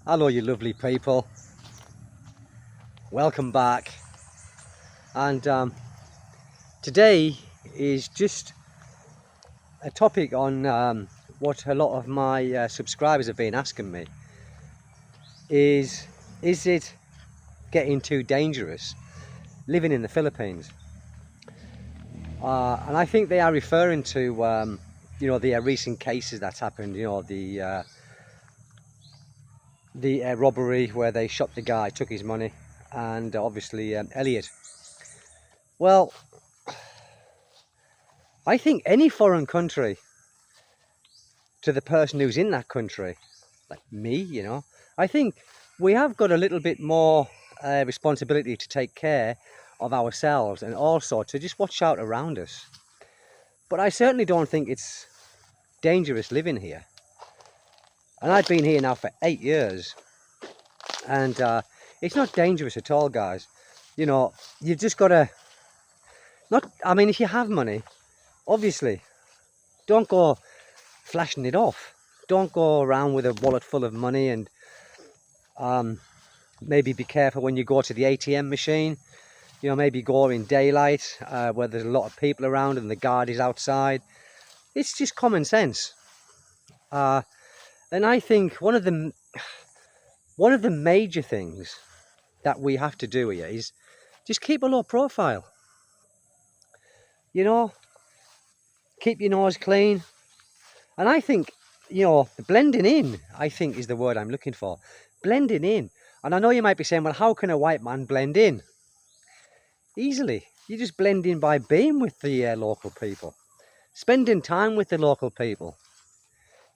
Hello you lovely people, welcome back. And today is just a topic on what a lot of my subscribers have been asking me. Is it getting too dangerous living in the Philippines? And I think they are referring to the recent cases that's happened, the robbery where they shot the guy, took his money, and obviously Elliot. Well, I think any foreign country, to the person who's in that country, like me, I think we have got a little bit more responsibility to take care of ourselves and also to just watch out around us. But I certainly don't think it's dangerous living here. And I've been here now for 8 years, and it's not dangerous at all, guys. You've just got to, if you have money, obviously, don't go flashing it off. Don't go around with a wallet full of money, and maybe be careful when you go to the ATM machine. Maybe go in daylight where there's a lot of people around and the guard is outside. It's just common sense. And I think one of the major things that we have to do here is just keep a low profile. Keep your nose clean. And I think, blending in, I think, is the word I'm looking for. Blending in. And I know you might be saying, well, how can a white man blend in? Easily. You just blend in by being with the local people. Spending time with the local people.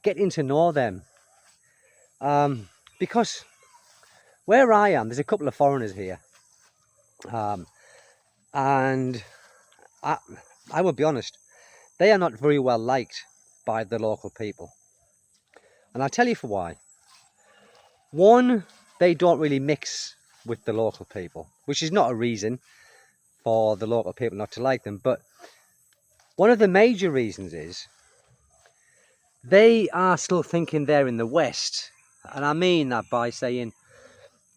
Getting to know them. Because where I am, there's a couple of foreigners here. And I will be honest, they are not very well liked by the local people. And I'll tell you for why. One, they don't really mix with the local people, which is not a reason for the local people not to like them. But one of the major reasons is they are still thinking they're in the West. And I mean that by saying,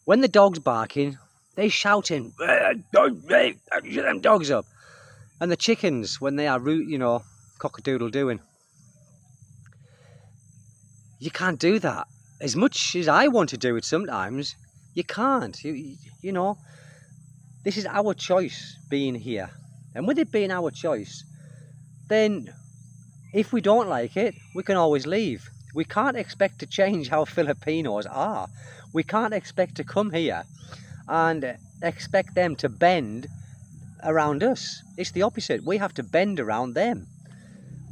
when the dog's barking, they shouting, shut them dogs up. And the chickens, when they are, cock-a-doodle doing. You can't do that. As much as I want to do it sometimes, you can't. This is our choice being here. And with it being our choice, then if we don't like it, we can always leave. We can't expect to change how Filipinos are. We can't expect to come here and expect them to bend around us. It's the opposite. We have to bend around them.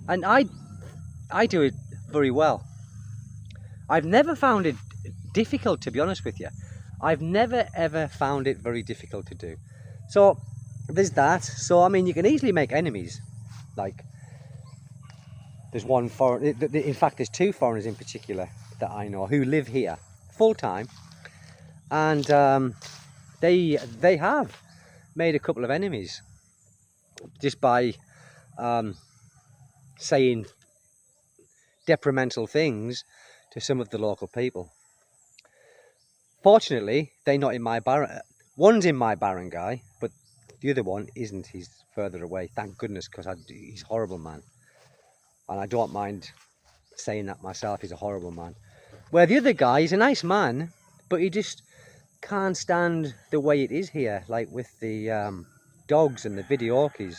And I do it very well. I've never found it difficult, to be honest with you. I've never ever found it very difficult to do. So there's that. So you can easily make enemies. Like, there's one foreign, in fact there's two foreigners in particular that I know who live here full time, and they have made a couple of enemies just by saying detrimental things to some of the local people. Fortunately, they're not in my barangay. One's in my barangay, but the other one isn't. He's further away, thank goodness, because he's a horrible man. And I don't mind saying that myself, he's a horrible man. Where the other guy, he's a nice man, but he just can't stand the way it is here, like with the dogs and the videokis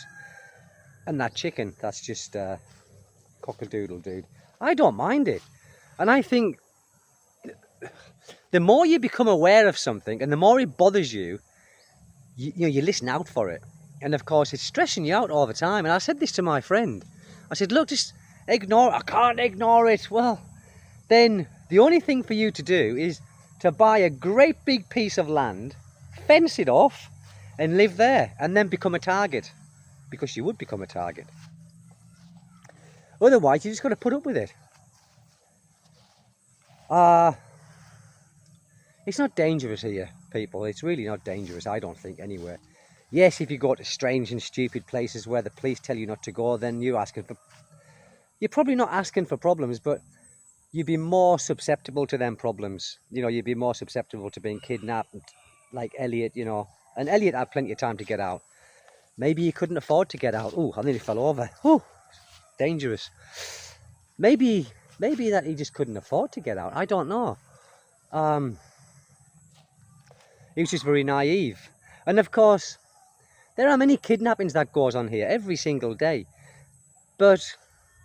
and that chicken. That's just cock-a-doodle, dude. I don't mind it. And I think the more you become aware of something and the more it bothers you, you listen out for it. And of course, it's stressing you out all the time. And I said this to my friend. I said, look, just ignore it. I can't ignore it. Well, then the only thing for you to do is to buy a great big piece of land, fence it off, and live there, and then become a target. Because you would become a target. Otherwise, you just got to put up with it. It's not dangerous here, people. It's really not dangerous, I don't think, anywhere. Yes, if you go to strange and stupid places where the police tell you not to go, then you're probably not asking for problems, but you'd be more susceptible to them problems. You know, you'd be more susceptible to being kidnapped, like Elliot, you know. And Elliot had plenty of time to get out. Maybe he couldn't afford to get out. Oh, I nearly fell over. Oh, dangerous. Maybe that he just couldn't afford to get out. I don't know. He was just very naive. And of course, there are many kidnappings that goes on here every single day. But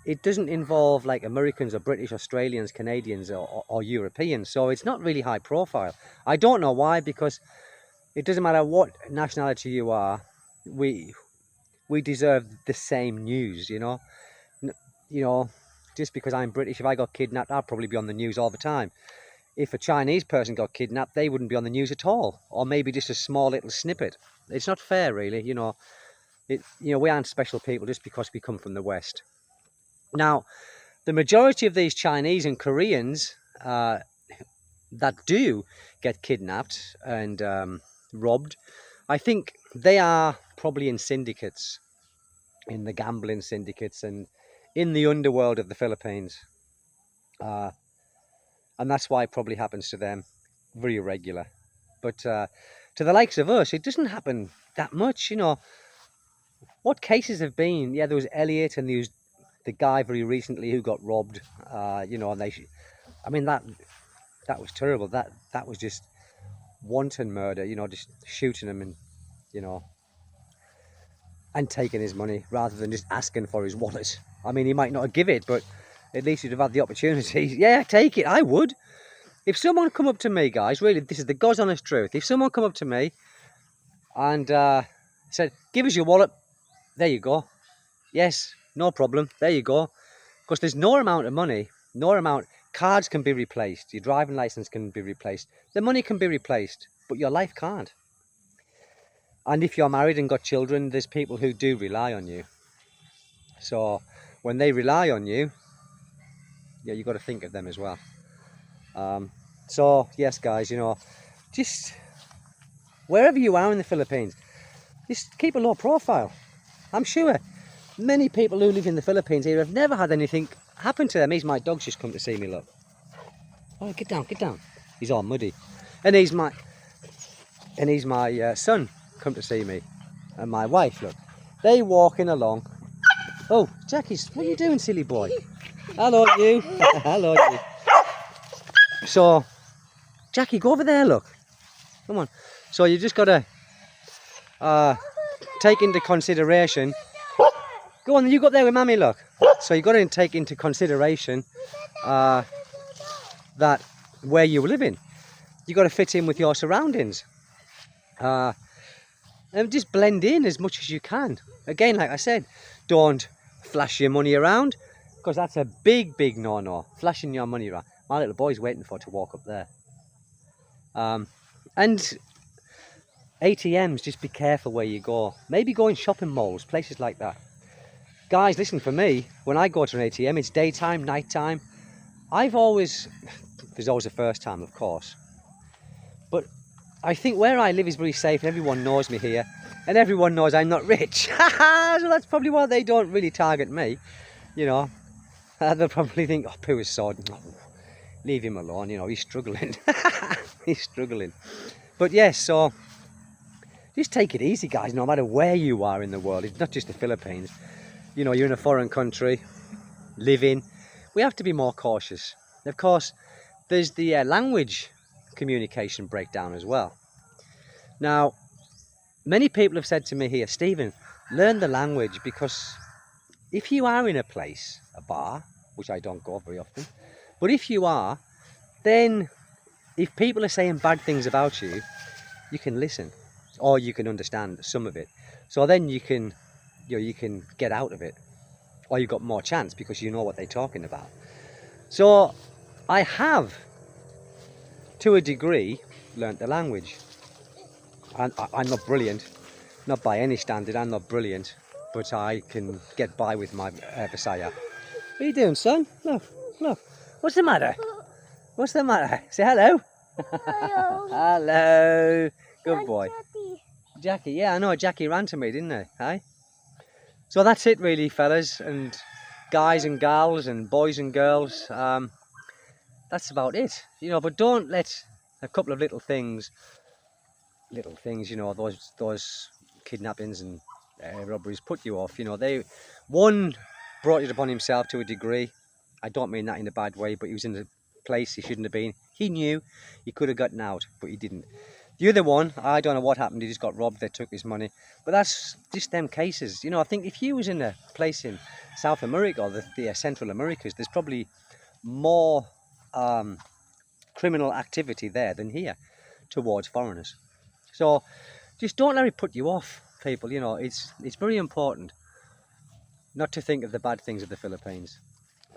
it doesn't involve like Americans or British, Australians, Canadians or Europeans. So it's not really high profile. I don't know why, because it doesn't matter what nationality you are, we deserve the same news, you know. You know, just because I'm British, if I got kidnapped, I'd probably be on the news all the time. If a Chinese person got kidnapped, they wouldn't be on the news at all, or maybe just a small little snippet. It's not fair, really, you know. We aren't special people just because we come from the West. Now, the majority of these Chinese and Koreans that do get kidnapped and robbed, I think they are probably in syndicates, in the gambling syndicates and in the underworld of the Philippines. And that's why it probably happens to them, very irregular. But to the likes of us, it doesn't happen that much, you know. What cases have been? Yeah, there was Elliot, and there was the guy very recently who got robbed, you know, and I mean, that was terrible. That was just wanton murder, you know, just shooting him and, you know, and taking his money rather than just asking for his wallet. I mean, he might not give it, but at least he'd have had the opportunity. Yeah, take it. I would. If someone come up to me, guys, really, this is the God's honest truth. If someone come up to me and said, give us your wallet, there you go. Yes, no problem. There you go. Because there's no amount of money, cards can be replaced. Your driving license can be replaced. The money can be replaced, but your life can't. And if you're married and got children, there's people who do rely on you. So when they rely on you, yeah, you've got to think of them as well. So yes, guys, you know, just wherever you are in the Philippines, just keep a low profile. I'm sure many people who live in the Philippines here have never had anything happen to them. He's my dog's just come to see me, look. Oh, get down, get down. He's all muddy. And he's my son come to see me. And my wife, look. They walking along. Oh, Jackie, what are you doing, silly boy? Hello, you. Hello, you. So, Jackie, go over there, look. Come on. So you just got to take into consideration. Go on, you go up there with Mammy, look. So you've got to take into consideration that where you live in, you've got to fit in with your surroundings. And just blend in as much as you can. Again, like I said, don't flash your money around, because that's a big, big no-no. Flashing your money around. My little boy's waiting for it to walk up there. And ATMs, just be careful where you go. Maybe go in shopping malls, places like that. Guys, listen, for me, when I go to an ATM, it's daytime, nighttime. There's always a first time, of course. But I think where I live is very safe, and everyone knows me here. And everyone knows I'm not rich. So that's probably why they don't really target me. You know, they'll probably think, oh, Pooh is sod. Oh, leave him alone, you know, he's struggling. He's struggling. But yes, so just take it easy, guys, no matter where you are in the world. It's not just the Philippines. You know, you're in a foreign country, living. We have to be more cautious. Of course, there's the language communication breakdown as well. Now, many people have said to me here, Stephen, learn the language, because if you are in a place, a bar, which I don't go very often, but if you are, then if people are saying bad things about you, you can listen, or you can understand some of it. So then you can get out of it, or you've got more chance because you know what they're talking about. So I have, to a degree, learnt the language. And I'm not brilliant, not by any standard. I'm not brilliant, but I can get by with my Visaya. What are you doing, son? Look, look. What's the matter? What's the matter? Say hello. Hello. Hello. Good boy. Jackie. Jackie, yeah, I know. Jackie ran to me, didn't they? Hi. So that's it, really, fellas and guys and gals and boys and girls. that's about it, you know. But don't let a couple of little things, you know, those kidnappings and robberies put you off. You know, one brought it upon himself to a degree. I don't mean that in a bad way, but he was in a place he shouldn't have been. He knew he could have gotten out, but he didn't. The other one, I don't know what happened. He just got robbed. They took his money. But that's just them cases. You know, I think if you was in a place in South America or the Central Americas, there's probably more criminal activity there than here towards foreigners. So just don't let it put you off, people. You know, it's very important not to think of the bad things of the Philippines.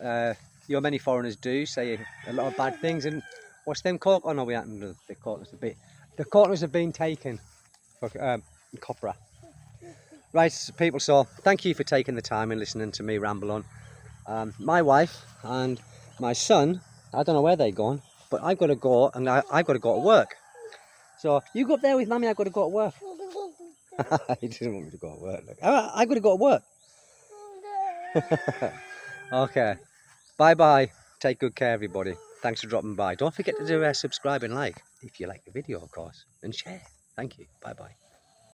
You know, many foreigners do say a lot of bad things, and what's them caught? Oh no, we haven't. The corners a bit. The corners have been taken for copra. Right, people. So thank you for taking the time and listening to me ramble on. My wife and my son, I don't know where they're gone, but I've got to go, and I've got to go to work. So you go up there with Mummy. I've got to go to work. He doesn't want me to go to work. Look. I've got to go to work. Okay. Bye bye. Take good care, everybody. Thanks for dropping by. Don't forget to do subscribe and like if you like the video, of course, and share. Thank you. Bye bye.